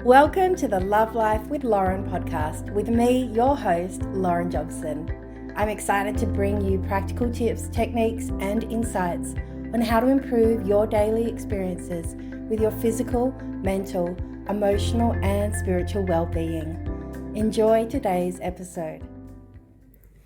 Welcome to the Love Life with Lauren podcast with me, your host, Lauren Jobson. I'm excited to bring you practical tips, techniques, and insights on how to improve your daily experiences with your physical, mental, emotional, and spiritual well-being. Enjoy today's episode.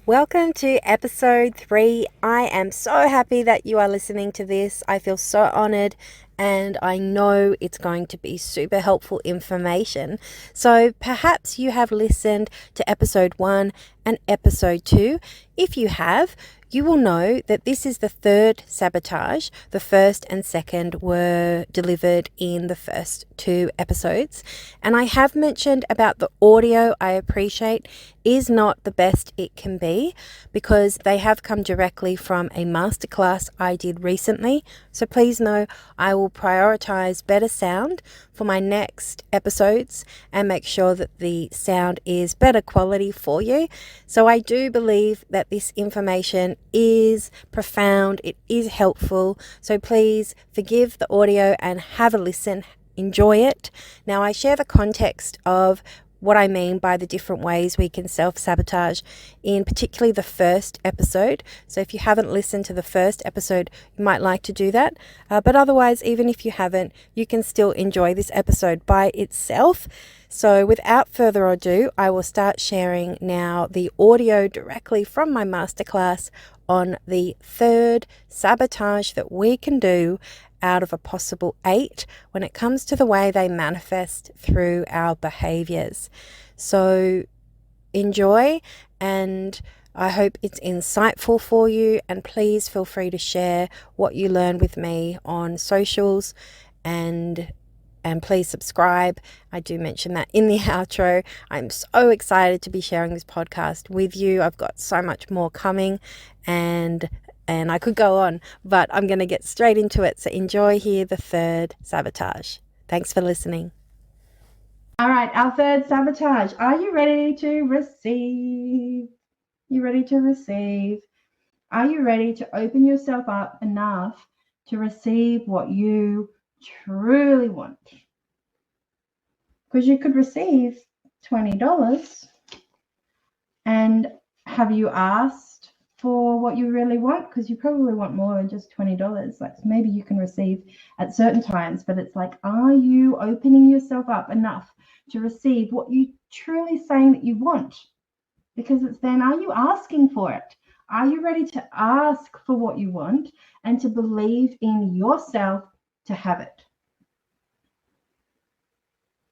Welcome to episode 3. I am so happy that you are listening to this. I feel so honored and I know it's going to be super helpful information. So perhaps you have listened to episode 1 and episode 2. If you have, you will know that this is the third sabotage. The first and second were delivered in the first 2 episodes. And I have mentioned about the audio I appreciate is not the best it can be because they have come directly from a masterclass I did recently. So please know I will prioritize better sound for my next episodes and make sure that the sound is better quality for you. So I do believe that this information is profound, it is helpful. So please forgive the audio and have a listen, enjoy it. Now I share the context of what I mean by the different ways we can self-sabotage in particularly the first episode. So if you haven't listened to the first episode, you might like to do that. But otherwise, even if you haven't, you can still enjoy this episode by itself. So without further ado, I will start sharing now the audio directly from my masterclass on the third sabotage that we can do out of a possible 8 when it comes to the way they manifest through our behaviors. So enjoy, and I hope it's insightful for you, and please feel free to share what you learn with me on socials and please subscribe. I do mention that in the outro. I'm so excited to be sharing this podcast with you. I've got so much more coming and I could go on, but I'm going to get straight into it. So enjoy here the third sabotage. Thanks for listening. All right, our third sabotage. Are you ready to receive? You ready to receive? Are you ready to open yourself up enough to receive what you truly want? Because you could receive $20, and have you asked for what you really want? Because you probably want more than just $20. Like maybe you can receive at certain times, but it's like, are you opening yourself up enough to receive what you truly saying that you want? Because it's then, are you asking for it? Are you ready to ask for what you want and to believe in yourself to have it?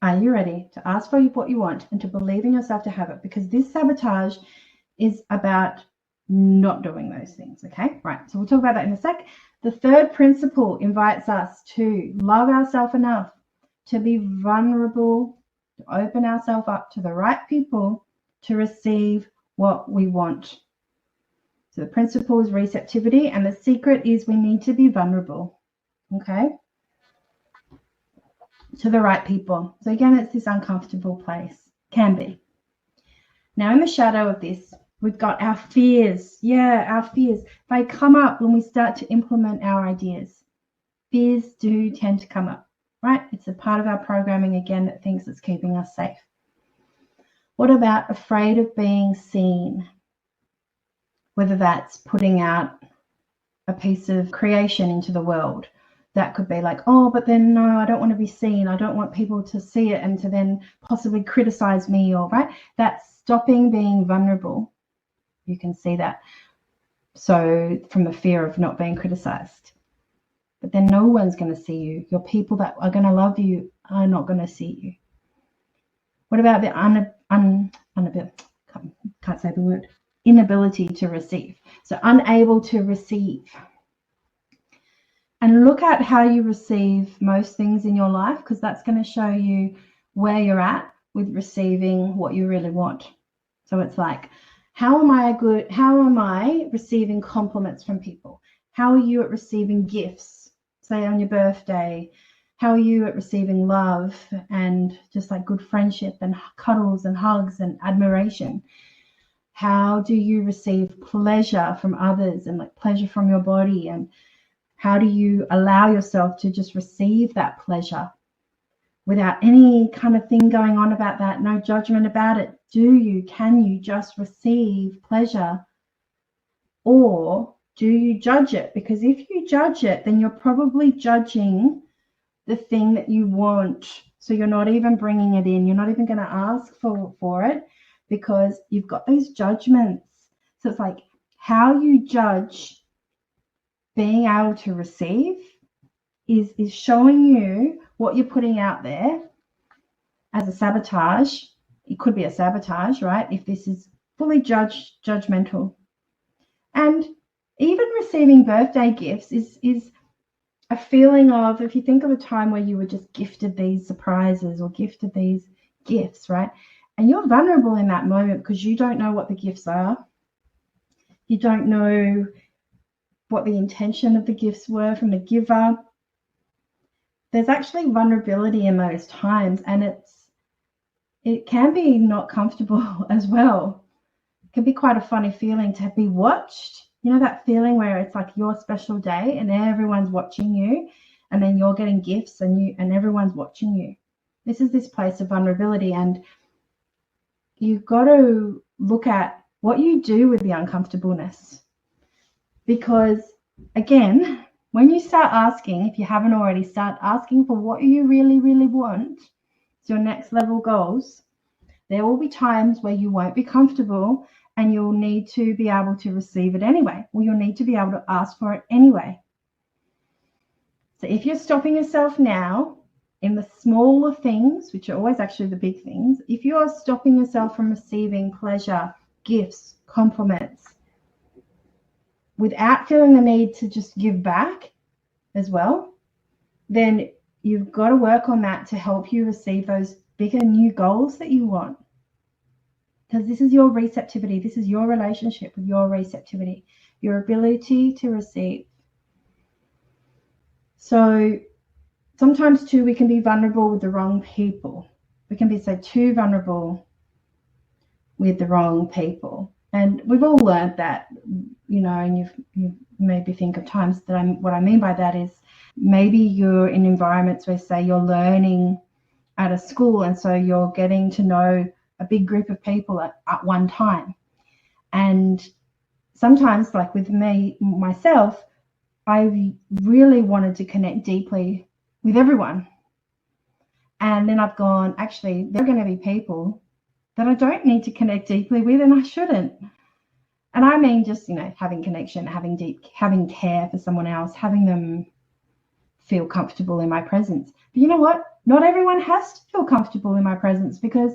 Are you ready to ask for what you want and to believe in yourself to have it? Because this sabotage is about not doing those things, okay? Right, so we'll talk about that in a sec. The third principle invites us to love ourselves enough to be vulnerable, to open ourselves up to the right people to receive what we want. So the principle is receptivity, and the secret is we need to be vulnerable, okay? To the right people. So again, it's this uncomfortable place. Can be. Now in the shadow of this, we've got our fears. Yeah, our fears. They come up when we start to implement our ideas. Fears do tend to come up, right? It's a part of our programming again that thinks it's keeping us safe. What about afraid of being seen? Whether that's putting out a piece of creation into the world. That could be like, oh, but then no, I don't want to be seen. I don't want people to see it and to then possibly criticize me, or right? That's stopping being vulnerable. You can see that. So from the fear of not being criticized. But then no one's going to see you. Your people that are going to love you are not going to see you. What about the can't say the word, inability to receive? So unable to receive. And look at how you receive most things in your life, because that's going to show you where you're at with receiving what you really want. So it's like, how am I receiving compliments from people? How are you at receiving gifts, say on your birthday? How are you at receiving love and just like good friendship and cuddles and hugs and admiration? How do you receive pleasure from others and like pleasure from your body? And how do you allow yourself to just receive that pleasure? without any kind of thing going on about that, no judgment about it. Can you just receive pleasure, or do you judge it? Because if you judge it, then you're probably judging the thing that you want. So you're not even bringing it in. You're not even going to ask for it because you've got these judgments. So it's like how you judge being able to receive is showing you what you're putting out there as a sabotage. It could be a sabotage, right? If this is fully judgmental. And even receiving birthday gifts is a feeling of, if you think of a time where you were just gifted these surprises or gifted these gifts, right? And you're vulnerable in that moment because you don't know what the gifts are. You don't know what the intention of the gifts were from the giver. There's actually vulnerability in those times, and it can be not comfortable as well. It can be quite a funny feeling to be watched. You know that feeling where it's like your special day and everyone's watching you, and then you're getting gifts and everyone's watching you. This is this place of vulnerability, and you've got to look at what you do with the uncomfortableness. Because again, when you start asking, if you haven't already, start asking for what you really, really want, it's your next level goals. There will be times where you won't be comfortable and you'll need to be able to receive it anyway, or you'll need to be able to ask for it anyway. So if you're stopping yourself now in the smaller things, which are always actually the big things, if you are stopping yourself from receiving pleasure, gifts, compliments, without feeling the need to just give back as well, then you've got to work on that to help you receive those bigger new goals that you want. Because this is your receptivity. This is your relationship with your receptivity, your ability to receive. So sometimes too, we can be vulnerable with the wrong people. We can be too vulnerable with the wrong people. And we've all learned that, and you've maybe think of times that what I mean by that is maybe you're in environments where, say, you're learning at a school, and so you're getting to know a big group of people at one time. And sometimes, like with myself, I really wanted to connect deeply with everyone. And then I've gone, actually, there are going to be people that I don't need to connect deeply with, and I shouldn't. And I mean just, having connection, having care for someone else, having them feel comfortable in my presence. But you know what? Not everyone has to feel comfortable in my presence, because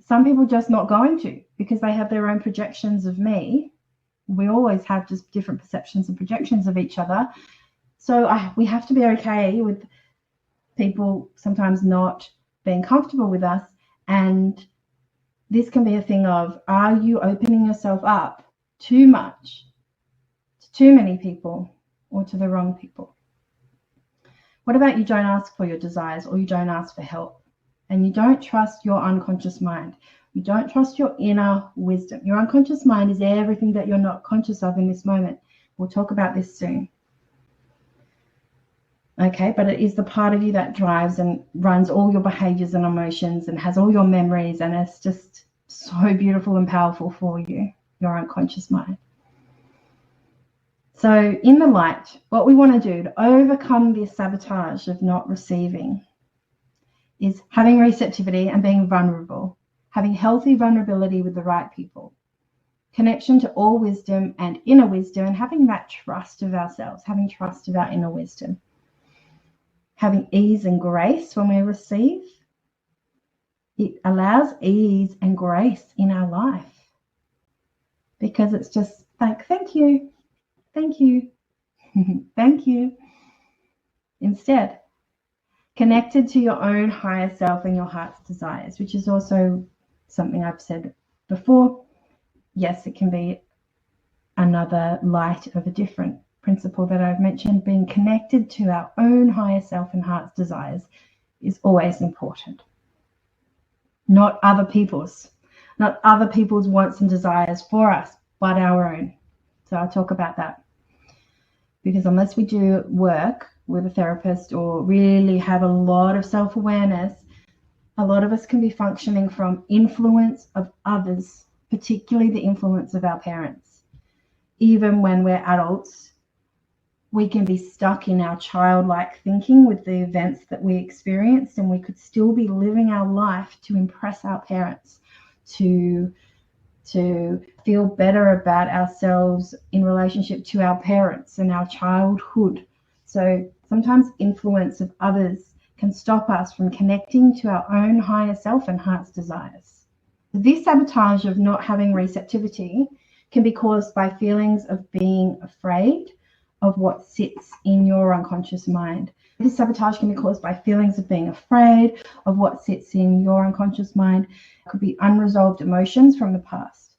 some people just not going to, because they have their own projections of me. We always have just different perceptions and projections of each other. So we have to be okay with people sometimes not being comfortable with us. And this can be a thing of, are you opening yourself up too much to too many people or to the wrong people? What about you don't ask for your desires, or you don't ask for help, and you don't trust your unconscious mind? You don't trust your inner wisdom. Your unconscious mind is everything that you're not conscious of in this moment. We'll talk about this soon. Okay, but it is the part of you that drives and runs all your behaviors and emotions and has all your memories, and it's just so beautiful and powerful for you, your unconscious mind. So in the light, what we want to do to overcome this sabotage of not receiving is having receptivity and being vulnerable, having healthy vulnerability with the right people, connection to all wisdom and inner wisdom, and having that trust of ourselves, having trust of our inner wisdom, having ease and grace when we receive. It allows ease and grace in our life, because it's just like, thank you, thank you, thank you. Instead, connected to your own higher self and your heart's desires, which is also something I've said before. Yes, it can be another light of a different principle that I've mentioned. Being connected to our own higher self and heart's desires is always important. Not other people's wants and desires for us, but our own. So I'll talk about that. Because unless we do work with a therapist or really have a lot of self-awareness, a lot of us can be functioning from influence of others, particularly the influence of our parents. Even when we're adults, we can be stuck in our childlike thinking with the events that we experienced, and we could still be living our life to impress our parents, to feel better about ourselves in relationship to our parents and our childhood. So sometimes influence of others can stop us from connecting to our own higher self and heart's desires. This sabotage of not having receptivity can be caused by feelings of being afraid of what sits in your unconscious mind. This sabotage can be caused by feelings of being afraid of what sits in your unconscious mind. It could be unresolved emotions from the past.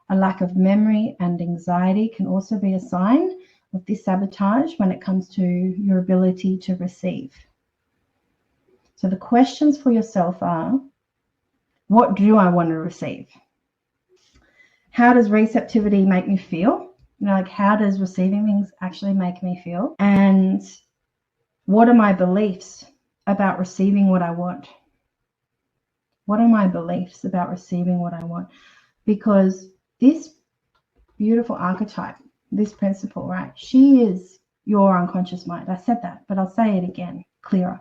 A lack of memory and anxiety can also be a sign of this sabotage when it comes to your ability to receive. So the questions for yourself are, what do I want to receive? How does receptivity make me feel? Like, how does receiving things actually make me feel? And what are my beliefs about receiving what I want? What are my beliefs about receiving what I want? Because this beautiful archetype, this principle, right? She is your unconscious mind. I said that, but I'll say it again, clearer.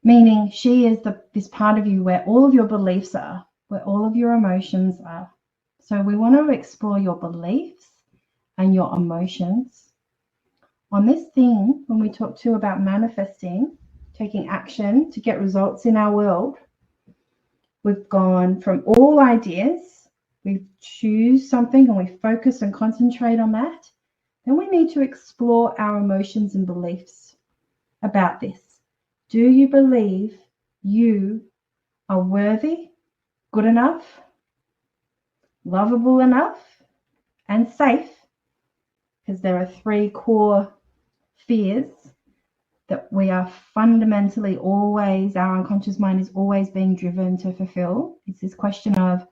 Meaning she is this part of you where all of your beliefs are, where all of your emotions are. So we want to explore your beliefs and your emotions. On this thing, when we talk too about manifesting, taking action to get results in our world, we've gone from all ideas, we choose something and we focus and concentrate on that. Then we need to explore our emotions and beliefs about this. Do you believe you are worthy, good enough, lovable enough, and safe? Because there are 3 core fears that we are fundamentally always, our unconscious mind is always being driven to fulfill. It's this question of,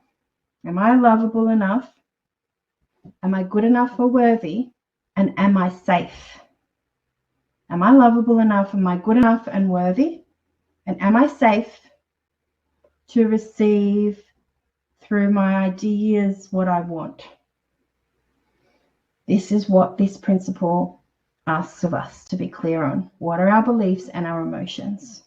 am I lovable enough? Am I good enough or worthy? And am I safe? Am I lovable enough? Am I good enough and worthy? And am I safe to receive through my ideas what I want? This is what this principle asks of us to be clear on. What are our beliefs and our emotions?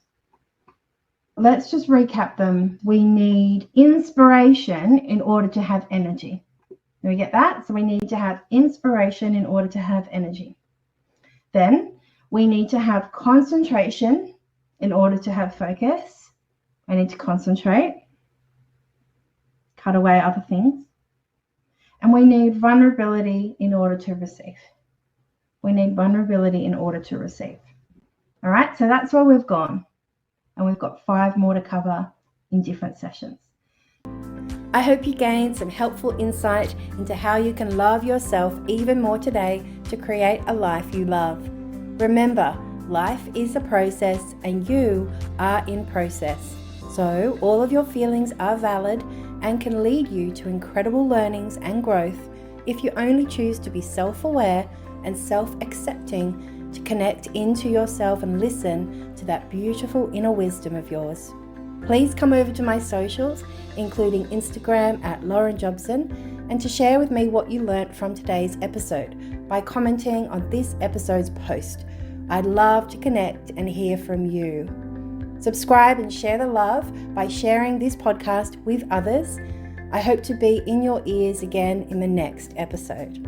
Let's just recap them. We need inspiration in order to have energy. Do we get that? So we need to have inspiration in order to have energy. Then we need to have concentration in order to have focus. I need to concentrate, cut away other things. And we need vulnerability in order to receive. We need vulnerability in order to receive. All right, so that's where we've gone. And we've got 5 more to cover in different sessions. I hope you gained some helpful insight into how you can love yourself even more today to create a life you love. Remember, life is a process and you are in process. So all of your feelings are valid and can lead you to incredible learnings and growth if you only choose to be self-aware and self-accepting, to connect into yourself and listen to that beautiful inner wisdom of yours. Please come over to my socials, including Instagram at Lauren Jobson, and to share with me what you learnt from today's episode by commenting on this episode's post. I'd love to connect and hear from you. Subscribe and share the love by sharing this podcast with others. I hope to be in your ears again in the next episode.